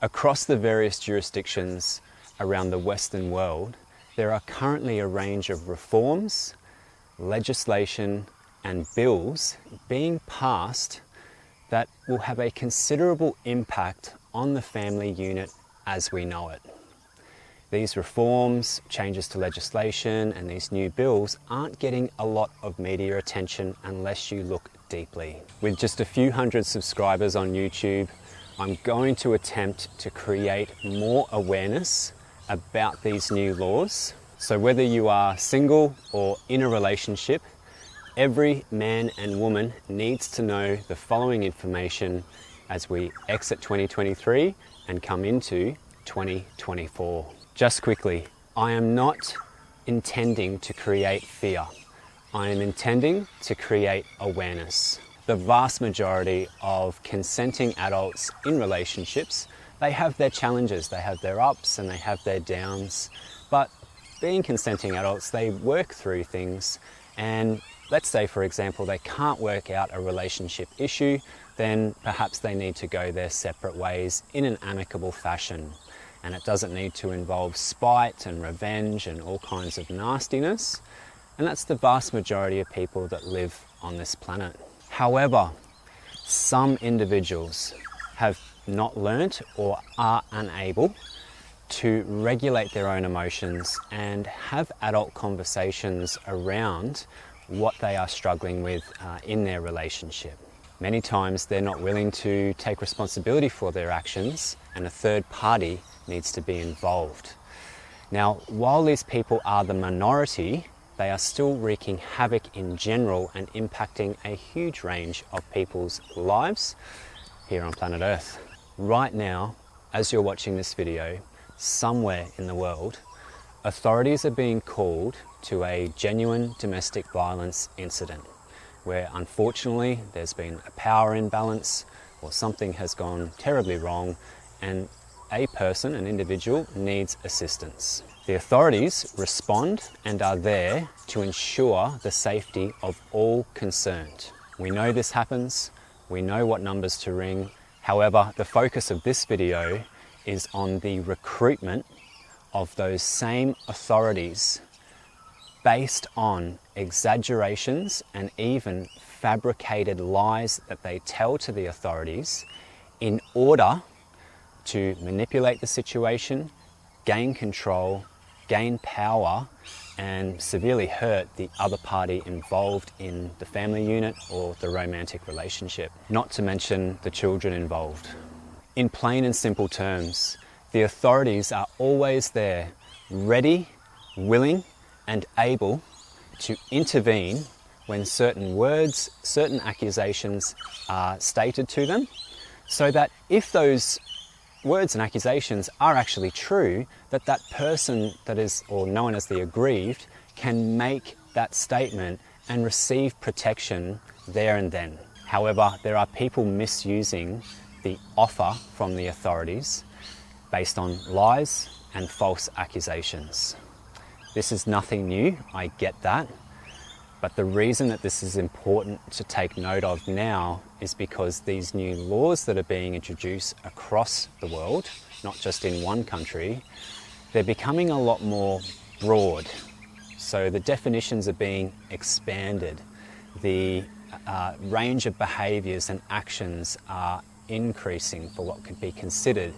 Across the various jurisdictions around the Western world, there are currently a range of reforms, legislation and bills being passed that will have a considerable impact on the family unit as we know it. These reforms, changes to legislation and these new bills aren't getting a lot of media attention unless you look deeply. With just a few hundred subscribers on YouTube, I'm going to attempt to create more awareness about these new laws. So whether you are single or in a relationship, every man and woman needs to know the following information as we exit 2023 and come into 2024. Just quickly, I am not intending to create fear. I am intending to create awareness. The vast majority of consenting adults in relationships, they have their challenges, they have their ups and they have their downs, but being consenting adults, they work through things, and let's say, for example, they can't work out a relationship issue, then perhaps they need to go their separate ways in an amicable fashion. And it doesn't need to involve spite and revenge and all kinds of nastiness. And that's the vast majority of people that live on this planet. However, some individuals have not learnt or are unable to regulate their own emotions and have adult conversations around what they are struggling with in their relationship. Many times they're not willing to take responsibility for their actions, and a third party needs to be involved. Now, while these people are the minority, they are still wreaking havoc in general and impacting a huge range of people's lives here on planet Earth. Right now, as you're watching this video, somewhere in the world, authorities are being called to a genuine domestic violence incident where unfortunately there's been a power imbalance or something has gone terribly wrong and a person, an individual, needs assistance. The authorities respond and are there to ensure the safety of all concerned. We know this happens, we know what numbers to ring. However, the focus of this video is on the recruitment of those same authorities based on exaggerations and even fabricated lies that they tell to the authorities in order to manipulate the situation, gain control, gain power, and severely hurt the other party involved in the family unit or the romantic relationship, not to mention the children involved. In plain and simple terms, the authorities are always there, ready, willing, and able to intervene when certain words, certain accusations are stated to them, so that if those words and accusations are actually true, that that person that is, or known as the aggrieved, can make that statement and receive protection there and then. However, there are people misusing the offer from the authorities based on lies and false accusations. This is nothing new, I get that, but the reason that this is important to take note of now is because these new laws that are being introduced across the world, not just in one country, they're becoming a lot more broad. So the definitions are being expanded. The range of behaviours and actions are increasing for what could be considered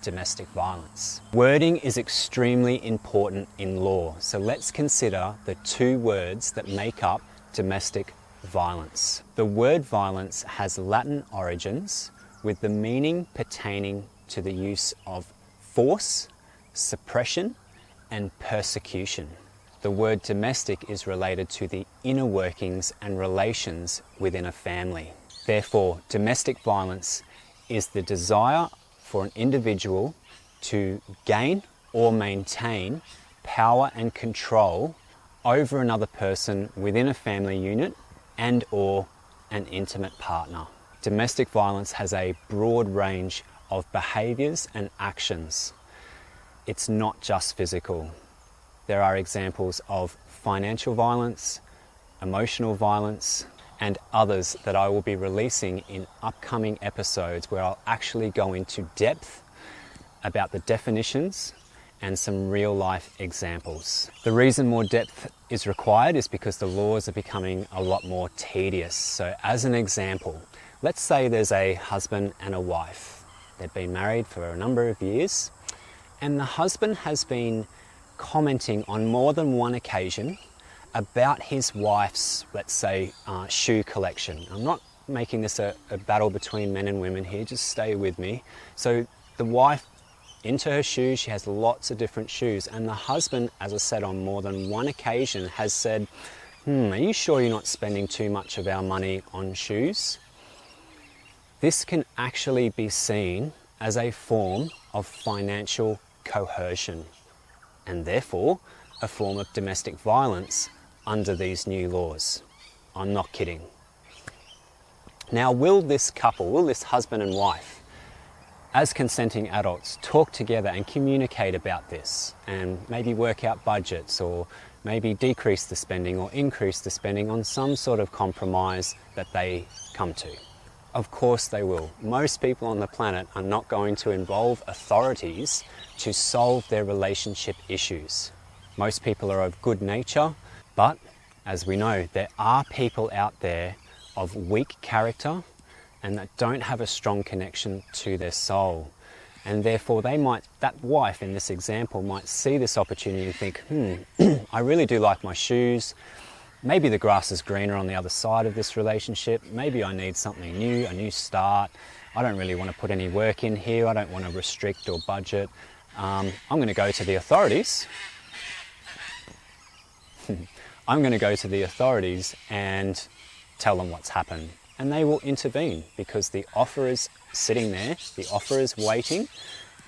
domestic violence. Wording is extremely important in law, so let's consider the two words that make up domestic violence. The word violence has Latin origins with the meaning pertaining to the use of force, suppression, and persecution. The word domestic is related to the inner workings and relations within a family. Therefore, domestic violence is the desire for an individual to gain or maintain power and control over another person within a family unit and or an intimate partner. Domestic violence has a broad range of behaviours and actions. It's not just physical. There are examples of financial violence, emotional violence, and others that I will be releasing in upcoming episodes where I'll actually go into depth about the definitions and some real life examples. The reason more depth is required is because the laws are becoming a lot more tedious. So as an example, let's say there's a husband and a wife. They've been married for a number of years, and the husband has been commenting on more than one occasion about his wife's, let's say, shoe collection. I'm not making this a battle between men and women here, just stay with me. So the wife, into her shoes, she has lots of different shoes, and the husband, as I said, on more than one occasion has said, are you sure you're not spending too much of our money on shoes? This can actually be seen as a form of financial coercion, and therefore a form of domestic violence under these new laws. I'm not kidding. Now, will this couple, will this husband and wife, as consenting adults, talk together and communicate about this and maybe work out budgets, or maybe decrease the spending or increase the spending on some sort of compromise that they come to? Of course they will. Most people on the planet are not going to involve authorities to solve their relationship issues. Most people are of good nature, but as we know, there are people out there of weak character and that don't have a strong connection to their soul. And therefore that wife in this example might see this opportunity and think, I really do like my shoes. Maybe the grass is greener on the other side of this relationship. Maybe I need something new, a new start. I don't really want to put any work in here. I don't want to restrict or budget. I'm going to go to the authorities. I'm going to go to the authorities and tell them what's happened. And they will intervene because the offer is sitting there, the offer is waiting,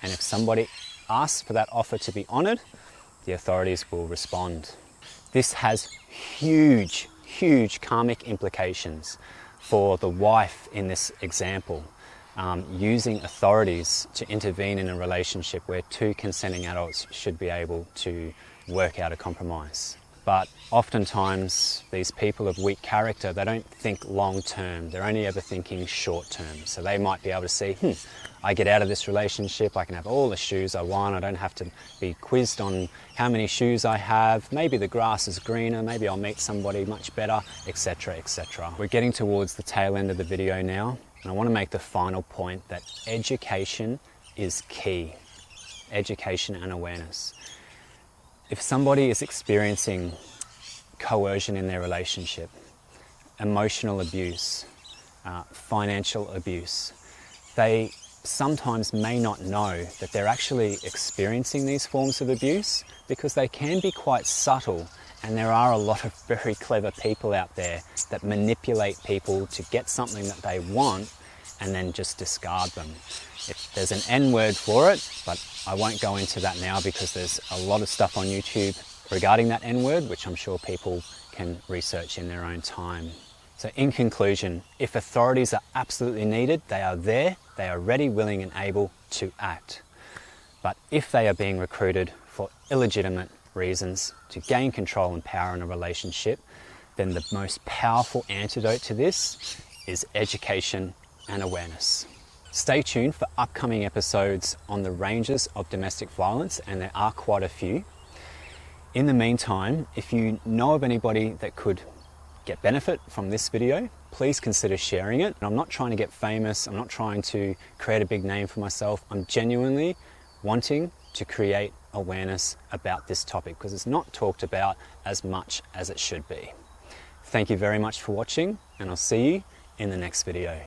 and if somebody asks for that offer to be honoured, the authorities will respond. This has huge, huge karmic implications for the wife in this example, using authorities to intervene in a relationship where two consenting adults should be able to work out a compromise. But oftentimes these people of weak character, they don't think long term, they're only ever thinking short term. So they might be able to see, I get out of this relationship, I can have all the shoes I want, I don't have to be quizzed on how many shoes I have, maybe the grass is greener, maybe I'll meet somebody much better, etc, etc. We're getting towards the tail end of the video now, and I want to make the final point that education is key. Education and awareness. If somebody is experiencing coercion in their relationship, emotional abuse, financial abuse, they sometimes may not know that they're actually experiencing these forms of abuse because they can be quite subtle, and there are a lot of very clever people out there that manipulate people to get something that they want and then just discard them. There's an N word for it, but I won't go into that now because there's a lot of stuff on YouTube regarding that N word, which I'm sure people can research in their own time. So in conclusion, if authorities are absolutely needed, they are there, they are ready, willing and able to act. But if they are being recruited for illegitimate reasons to gain control and power in a relationship, then the most powerful antidote to this is education and awareness. Stay tuned for upcoming episodes on the ranges of domestic violence, and there are quite a few. In the meantime, if you know of anybody that could get benefit from this video, please consider sharing it. I'm not trying to get famous, I'm not trying to create a big name for myself. I'm genuinely wanting to create awareness about this topic because it's not talked about as much as it should be. Thank you very much for watching, and I'll see you in the next video.